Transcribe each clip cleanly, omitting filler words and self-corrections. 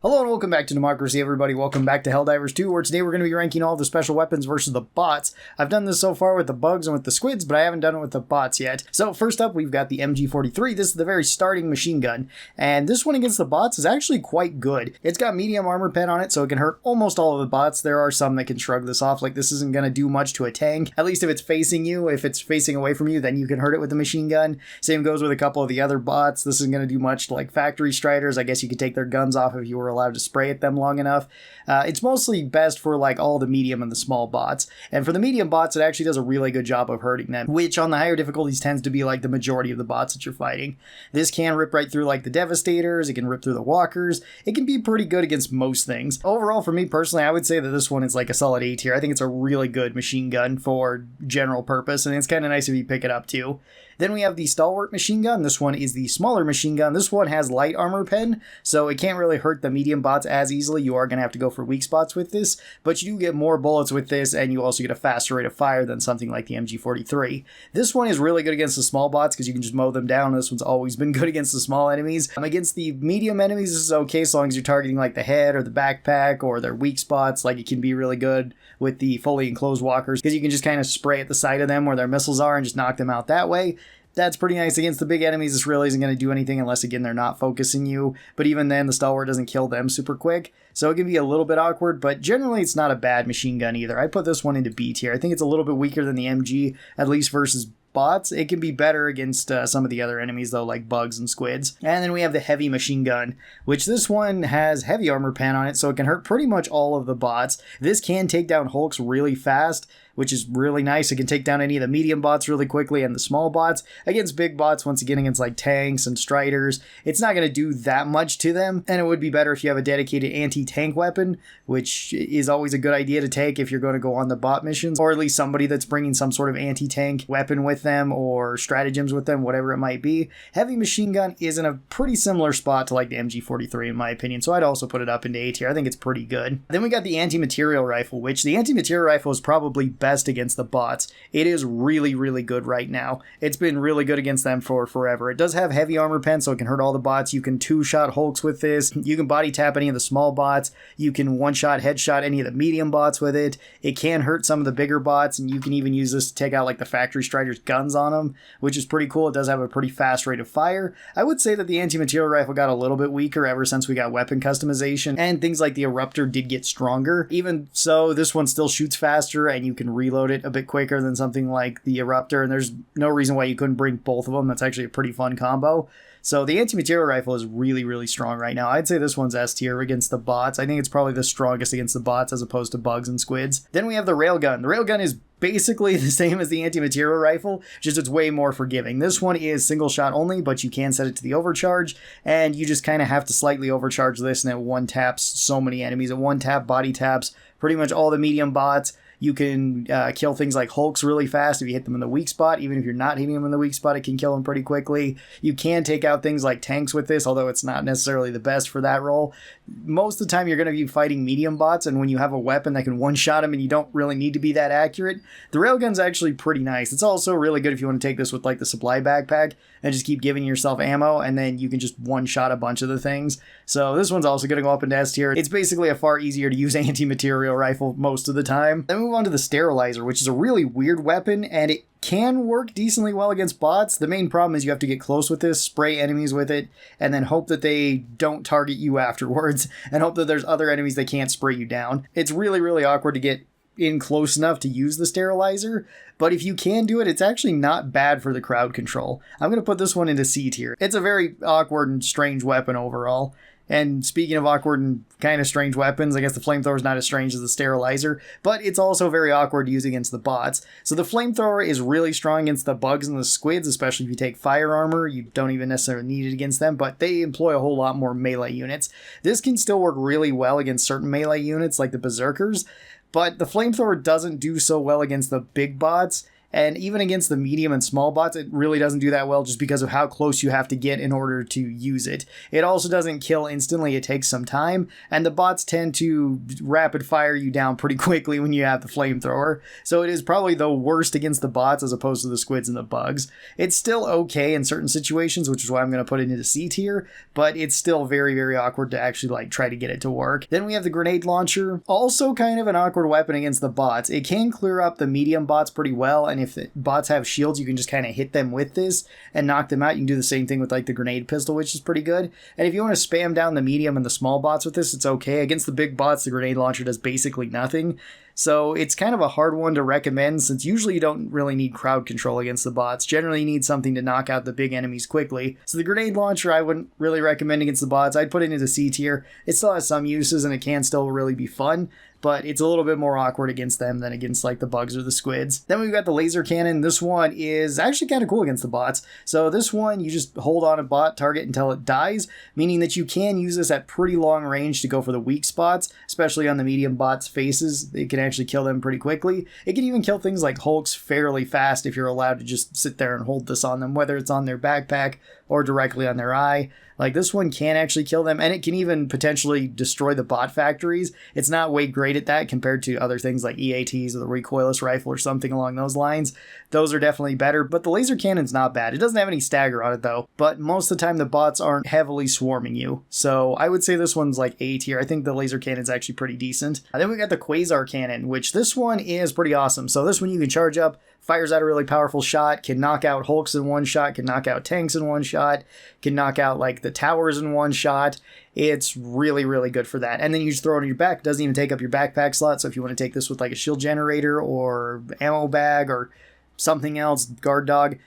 Hello and welcome back to Democracy, everybody. Welcome back to Helldivers 2, where today we're going to be ranking all the special weapons versus the bots. I've done this so far with the bugs and with the squids, but I haven't done it with the bots yet. So first up, we've got the MG43. This is the very starting machine gun, and this one against the bots is actually quite good. It's got medium armor pen on it, so it can hurt almost all of the bots. There are some that can shrug this off, like this isn't going to do much to a tank, at least if it's facing you. If it's facing away from you, then you can hurt it with the machine gun. Same goes with a couple of the other bots. This isn't going to do much to like factory striders. I guess you could take their guns off if you were allowed to spray at them long enough. It's mostly best for like all the medium and the small bots. And for the medium bots, it actually does a really good job of hurting them, which on the higher difficulties tends to be like the majority of the bots that you're fighting. This can rip right through like the Devastators, it can rip through the Walkers, it can be pretty good against most things. Overall, for me personally, I would say that this one is like a solid A tier. I think it's a really good machine gun for general purpose, and it's kind of nice if you pick it up too. Then we have the Stalwart machine gun. This one is the smaller machine gun. This one has light armor pen, so it can't really hurt the medium bots as easily. You are going to have to go for weak spots with this, but you do get more bullets with this, and you also get a faster rate of fire than something like the MG43. This one is really good against the small bots because you can just mow them down. This one's always been good against the small enemies. Against the medium enemies, this is okay as long as you're targeting like the head or the backpack or their weak spots. Like it can be really good with the fully enclosed walkers because you can just kind of spray at the side of them where their missiles are and just knock them out that way. That's pretty nice. Against the big enemies, this really isn't going to do anything unless, again, they're not focusing you. But even then, the Stalwart doesn't kill them super quick. So it can be a little bit awkward, but generally it's not a bad machine gun either. I put this one into B tier. I think it's a little bit weaker than the MG, at least versus bots. It can be better against some of the other enemies, though, like bugs and squids. And then we have the heavy machine gun, which this one has heavy armor pen on it, so it can hurt pretty much all of the bots. This can take down Hulks really fast, which is really nice. It can take down any of the medium bots really quickly and the small bots. Against big bots, once again, against like tanks and striders, it's not going to do that much to them, and it would be better if you have a dedicated anti-tank weapon, which is always a good idea to take if you're going to go on the bot missions, or at least somebody that's bringing some sort of anti-tank weapon with them or stratagems with them, whatever it might be. Heavy machine gun is in a pretty similar spot to like the MG43 in my opinion, so I'd also put it up into A tier. I think it's pretty good. Then we got the Antimaterial rifle, which the Antimaterial rifle is probably best against the bots. It is really, really good right now. It's been really good against them for forever. It does have heavy armor pen, so it can hurt all the bots. You can two-shot Hulks with this. You can body tap any of the small bots. You can one-shot, headshot any of the medium bots with it. It can hurt some of the bigger bots, and you can even use this to take out like the factory striders' guns on them, which is pretty cool. It does have a pretty fast rate of fire. I would say that the Antimaterial rifle got a little bit weaker ever since we got weapon customization, and things like the Eruptor did get stronger. Even so, this one still shoots faster, and you can reload it a bit quicker than something like the Eruptor, and there's no reason why you couldn't bring both of them. That's actually a pretty fun combo. So the Antimaterial rifle is really, really strong right now. I'd say this one's S tier against the bots. I think it's probably the strongest against the bots as opposed to bugs and squids. Then we have the Railgun. The Railgun is basically the same as the Antimaterial rifle, just it's way more forgiving. This one is single shot only, but you can set it to the overcharge, and you just kind of have to slightly overcharge this, and it one taps so many enemies. It one tap body taps pretty much all the medium bots. You can kill things like Hulks really fast if you hit them in the weak spot. Even if you're not hitting them in the weak spot, it can kill them pretty quickly. You can take out things like tanks with this, although it's not necessarily the best for that role. Most of the time, you're going to be fighting medium bots, and when you have a weapon that can one-shot them and you don't really need to be that accurate, the Railgun's actually pretty nice. It's also really good if you want to take this with like the supply backpack and just keep giving yourself ammo, and then you can just one-shot a bunch of the things. So this one's also going to go up into S tier. It's basically a far easier to use anti-material rifle most of the time. Then move on to the Sterilizer, which is a really weird weapon, and it can work decently well against bots. The main problem is you have to get close with this, spray enemies with it, and then hope that they don't target you afterwards, and hope that there's other enemies that can't spray you down. It's really, really awkward to get in close enough to use the Sterilizer, but if you can do it, it's actually not bad for the crowd control. I'm going to put this one into C tier. It's a very awkward and strange weapon overall. And speaking of awkward and kind of strange weapons, I guess the Flamethrower is not as strange as the Sterilizer, but it's also very awkward to use against the bots. So the Flamethrower is really strong against the bugs and the squids, especially if you take fire armor. You don't even necessarily need it against them, but they employ a whole lot more melee units. This can still work really well against certain melee units like the Berserkers, but the Flamethrower doesn't do so well against the big bots, And even against the medium and small bots, it really doesn't do that well just because of how close you have to get in order to use it. It also doesn't kill instantly, it takes some time, and the bots tend to rapid fire you down pretty quickly when you have the flamethrower. So it is probably the worst against the bots as opposed to the squids and the bugs. It's still okay in certain situations, which is why I'm going to put it into C tier, but it's still very, very awkward to actually like try to get it to work. Then we have the grenade launcher, also kind of an awkward weapon against the bots. It can clear up the medium bots pretty well, and if the bots have shields, you can just kind of hit them with this and knock them out. You can do the same thing with like the grenade pistol, which is pretty good. And if you want to spam down the medium and the small bots with this, it's okay. Against the big bots, the grenade launcher does basically nothing. So it's kind of a hard one to recommend since usually you don't really need crowd control against the bots. Generally you need something to knock out the big enemies quickly. So the grenade launcher I wouldn't really recommend against the bots. I'd put it into C tier. It still has some uses and it can still really be fun, but it's a little bit more awkward against them than against like the bugs or the squids. Then we've got the laser cannon. This one is actually kind of cool against the bots. So this one, you just hold on a bot target until it dies, meaning that you can use this at pretty long range to go for the weak spots, especially on the medium bots' faces. It can actually kill them pretty quickly. It can even kill things like Hulks fairly fast if you're allowed to just sit there and hold this on them, whether it's on their backpack or directly on their eye. Like this one can actually kill them, and it can even potentially destroy the bot factories. It's not way great at that compared to other things like EATs or the Recoilless rifle or something along those lines. Those are definitely better, but the laser cannon's not bad. It doesn't have any stagger on it though, but most of the time the bots aren't heavily swarming you. So I would say this one's like A tier. I think the laser cannon's actually pretty decent. And then we got the Quazar Cannon, which this one is pretty awesome. So this one you can charge up, fires out a really powerful shot, can knock out Hulks in one shot, can knock out tanks in one shot, can knock out like the towers in one shot. It's really, really good for that. And then you just throw it on your back. It doesn't even take up your backpack slot. So if you want to take this with like a shield generator or ammo bag or something else, guard dog,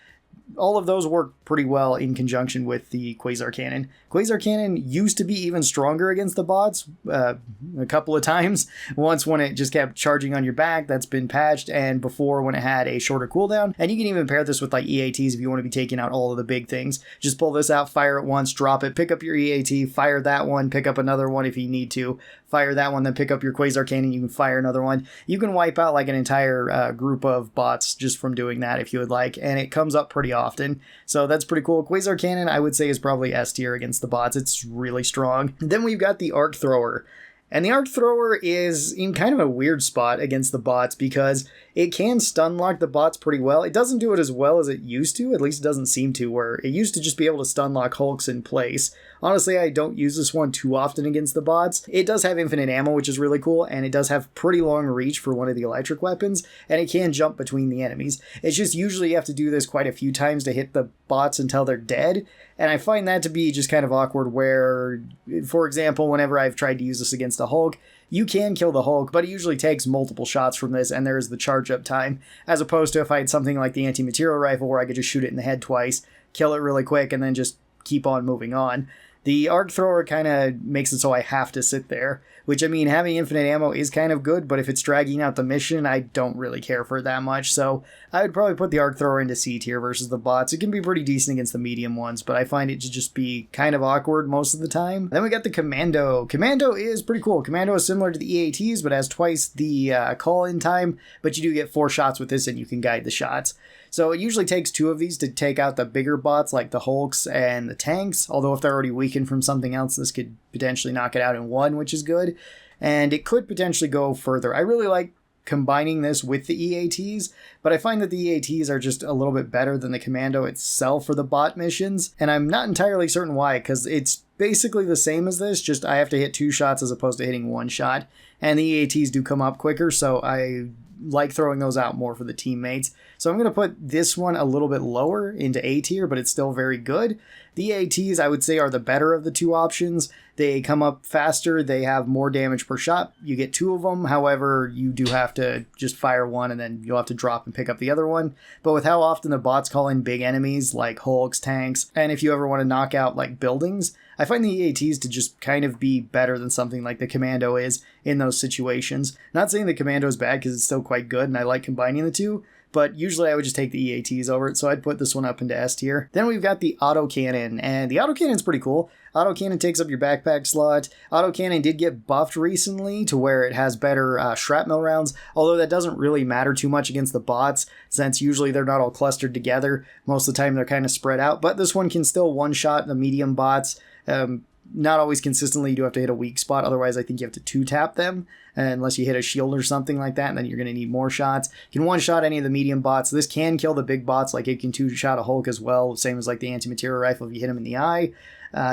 all of those work pretty well in conjunction with the Quazar Cannon. Quazar Cannon used to be even stronger against the bots a couple of times. Once when it just kept charging on your back, that's been patched, and before when it had a shorter cooldown. And you can even pair this with like EATs if you want to be taking out all of the big things. Just pull this out, fire it once, drop it, pick up your EAT, fire that one, pick up another one if you need to, fire that one, then pick up your Quazar Cannon, you can fire another one. You can wipe out like an entire group of bots just from doing that if you would like, and it comes up pretty often. So that's pretty cool. Quazar Cannon, I would say, is probably S tier against the bots. It's really strong. Then we've got the Arcthrower. And the Arcthrower is in kind of a weird spot against the bots because it can stun lock the bots pretty well. It doesn't do it as well as it used to, at least it doesn't seem to, where it used to just be able to stun lock Hulks in place. Honestly, I don't use this one too often against the bots. It does have infinite ammo, which is really cool, and it does have pretty long reach for one of the electric weapons, and it can jump between the enemies. It's just usually you have to do this quite a few times to hit the bots until they're dead, and I find that to be just kind of awkward where, for example, whenever I've tried to use this against a Hulk, you can kill the Hulk, but it usually takes multiple shots from this, and there is the charge up time, as opposed to if I had something like the Antimaterial rifle where I could just shoot it in the head twice, kill it really quick, and then just keep on moving on. The Arcthrower kind of makes it so I have to sit there, which, I mean, having infinite ammo is kind of good, but if it's dragging out the mission, I don't really care for it that much, so I would probably put the Arcthrower into C tier versus the bots. It can be pretty decent against the medium ones, but I find it to just be kind of awkward most of the time. Then we got the Commando. Commando is pretty cool. Commando is similar to the EATs, but has twice the call-in time, but you do get 4 shots with this, and you can guide the shots. So it usually takes 2 of these to take out the bigger bots like the Hulks and the tanks, although if they're already weakened from something else, this could potentially knock it out in 1, which is good. And it could potentially go further. I really like combining this with the EATs, but I find that the EATs are just a little bit better than the Commando itself for the bot missions, and I'm not entirely certain why, because it's basically the same as this, just I have to hit 2 shots as opposed to hitting 1 shot, and the EATs do come up quicker, so I like throwing those out more for the teammates. So I'm going to put this one a little bit lower into A tier, but it's still very good. The ATs, I would say, are the better of the 2 options. They come up faster, they have more damage per shot. You get 2 of them, however, you do have to just fire 1 and then you'll have to drop and pick up the other one. But with how often the bots call in big enemies like Hulks, tanks, and if you ever want to knock out like buildings, I find the EATs to just kind of be better than something like the Commando is in those situations. Not saying the Commando is bad because it's still quite good and I like combining the 2, but usually I would just take the EATs over it, so I'd put this one up into S tier. Then we've got the Auto Cannon, and the Auto Cannon's pretty cool. Auto Cannon takes up your backpack slot. Auto Cannon did get buffed recently to where it has better shrapnel rounds, although that doesn't really matter too much against the bots, since usually they're not all clustered together. Most of the time they're kind of spread out, but this one can still one-shot the medium bots. Not always consistently. You do have to hit a weak spot, otherwise I think you have to two-tap them, unless you hit a shield or something like that, and then you're going to need more shots. You can one-shot any of the medium bots. This can kill the big bots, like it can two-shot a Hulk as well, same as like the Antimaterial rifle if you hit him in the eye.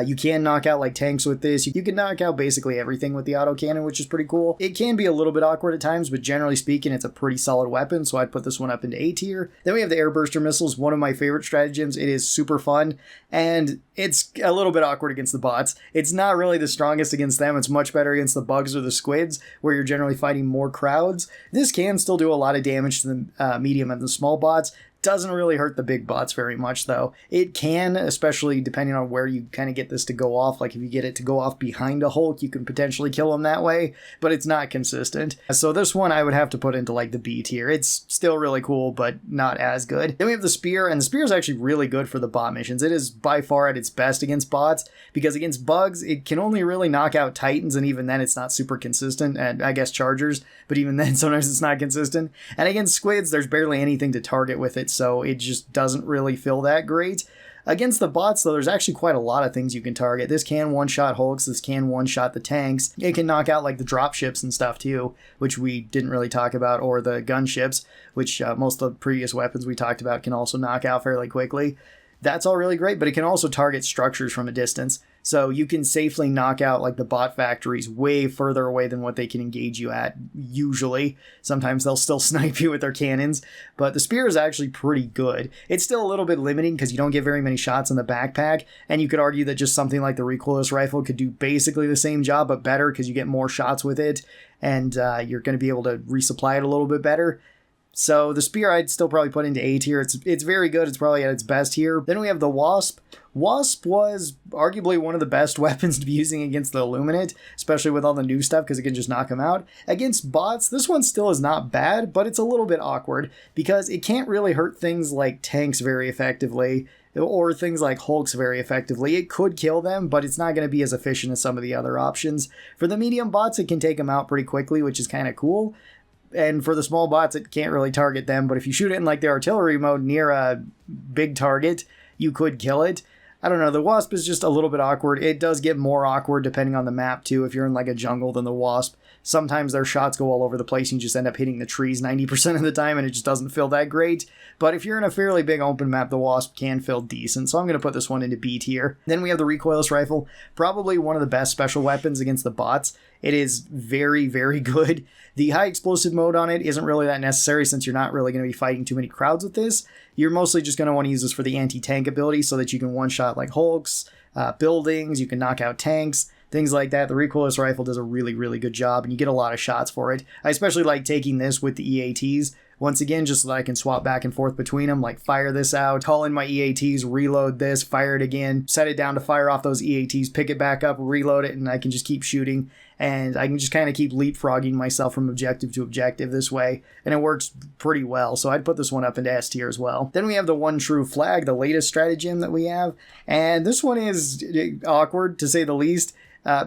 You can knock out like tanks with this. You can knock out basically everything with the Auto Cannon, which is pretty cool. It can be a little bit awkward at times, but generally speaking, it's a pretty solid weapon, so I'd put this one up into A tier. Then we have the Airburster Missiles, one of my favorite stratagems. It is super fun, and it's a little bit awkward against the bots. It's not really the strongest against them. It's much better against the bugs or the squids, where you're generally fighting more crowds. This can still do a lot of damage to the medium and the small bots. Doesn't really hurt the big bots very much, though. It can, especially depending on where you kind of get this to go off. Like if you get it to go off behind a Hulk, you can potentially kill him that way, but it's not consistent. So this one I would have to put into like the B tier. It's still really cool, but not as good. Then we have the Spear, and the Spear is actually really good for the bot missions. It is by far at its best against bots, because against bugs, it can only really knock out Titans, and even then it's not super consistent, and I guess Chargers, but even then sometimes it's not consistent. And against squids, there's barely anything to target with it, so it just doesn't really feel that great. Against the bots, though, there's actually quite a lot of things you can target. This can one-shot Hulks, this can one-shot the tanks. It can knock out like the dropships and stuff too, which we didn't really talk about, or the gunships, which most of the previous weapons we talked about can also knock out fairly quickly. That's all really great, but it can also target structures from a distance. So you can safely knock out like the bot factories way further away than what they can engage you at, usually. Sometimes they'll still snipe you with their cannons, but the Spear is actually pretty good. It's still a little bit limiting because you don't get very many shots in the backpack, and you could argue that just something like the Recoilless rifle could do basically the same job, but better because you get more shots with it, and you're going to be able to resupply it a little bit better. So the Spear I'd still probably put into A tier. It's very good. It's probably at its best here. Then we have the Wasp. Wasp was arguably one of the best weapons to be using against the Illuminate, especially with all the new stuff because it can just knock them out. Against bots, this one still is not bad, but it's a little bit awkward because it can't really hurt things like tanks very effectively or things like Hulks very effectively. It could kill them, but it's not going to be as efficient as some of the other options. For the medium bots, it can take them out pretty quickly, which is kind of cool. And for the small bots, it can't really target them, but if you shoot it in like the artillery mode near a big target, you could kill it. I don't know, the Wasp is just a little bit awkward. It does get more awkward depending on the map too. If you're in like a jungle, then the Wasp, sometimes their shots go all over the place and you just end up hitting the trees 90% of the time and it just doesn't feel that great. But if you're in a fairly big open map, the Wasp can feel decent, so I'm going to put this one into B tier. Then we have the Recoilless rifle, probably one of the best special weapons against the bots. It is very, very good. The high explosive mode on it isn't really that necessary since you're not really going to be fighting too many crowds with this. You're mostly just going to want to use this for the anti-tank ability so that you can one-shot like Hulks, buildings, you can knock out tanks, things like that. The Recoilless rifle does a really, really good job, and you get a lot of shots for it. I especially like taking this with the EATs. Once again, just so that I can swap back and forth between them, like fire this out, call in my EATs, reload this, fire it again, set it down to fire off those EATs, pick it back up, reload it, and I can just keep shooting. And I can just kind of keep leapfrogging myself from objective to objective this way, and it works pretty well, so I'd put this one up into S tier as well. Then we have the One True Flag, the latest stratagem that we have, and this one is awkward, to say the least.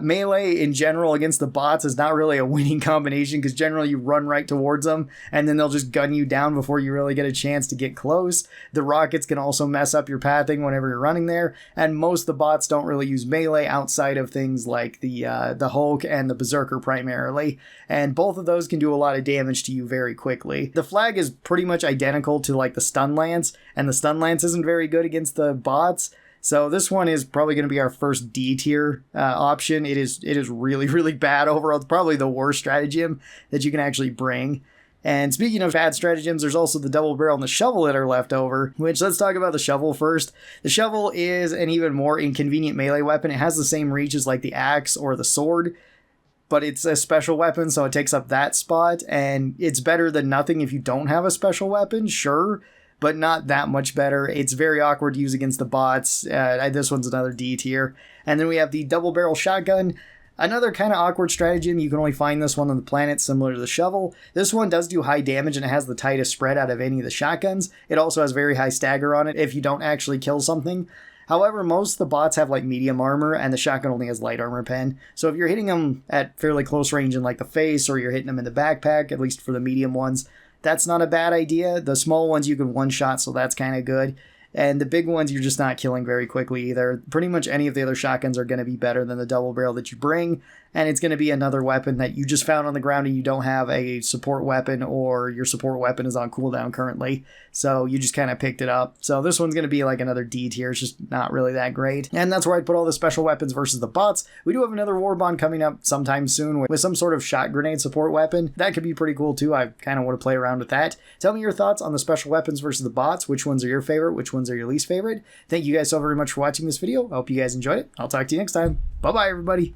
Melee in general against the bots is not really a winning combination because generally you run right towards them and then they'll just gun you down before you really get a chance to get close. The rockets can also mess up your pathing whenever you're running there, and most of the bots don't really use melee outside of things like the Hulk and the Berserker primarily, and both of those can do a lot of damage to you very quickly. The flag is pretty much identical to like the Stun Lance, and the Stun Lance isn't very good against the bots. So this one is probably going to be our first D tier option. It is really, really bad overall. It's probably the worst stratagem that you can actually bring. And speaking of bad stratagems, there's also the double barrel and the shovel that are left over, which let's talk about the shovel first. The shovel is an even more inconvenient melee weapon. It has the same reach as like the axe or the sword, but it's a special weapon, so it takes up that spot, and it's better than nothing if you don't have a special weapon, sure, but not that much better. It's very awkward to use against the bots. This one's another D tier. And then we have the double barrel shotgun. Another kind of awkward stratagem, you can only find this one on the planet, similar to the shovel. This one does do high damage and it has the tightest spread out of any of the shotguns. It also has very high stagger on it if you don't actually kill something. However, most of the bots have like medium armor and the shotgun only has light armor pen. So if you're hitting them at fairly close range in like the face or you're hitting them in the backpack, at least for the medium ones, that's not a bad idea. The small ones you can one-shot, so that's kind of good. And the big ones you're just not killing very quickly either. Pretty much any of the other shotguns are going to be better than the double barrel that you bring. And it's going to be another weapon that you just found on the ground and you don't have a support weapon, or your support weapon is on cooldown currently. So you just kind of picked it up. So this one's going to be like another D tier. It's just not really that great. And that's where I'd put all the special weapons versus the bots. We do have another war bond coming up sometime soon with some sort of shot grenade support weapon. That could be pretty cool too. I kind of want to play around with that. Tell me your thoughts on the special weapons versus the bots. Which ones are your favorite? Which ones are your least favorite? Thank you guys so very much for watching this video. I hope you guys enjoyed it. I'll talk to you next time. Bye-bye, everybody.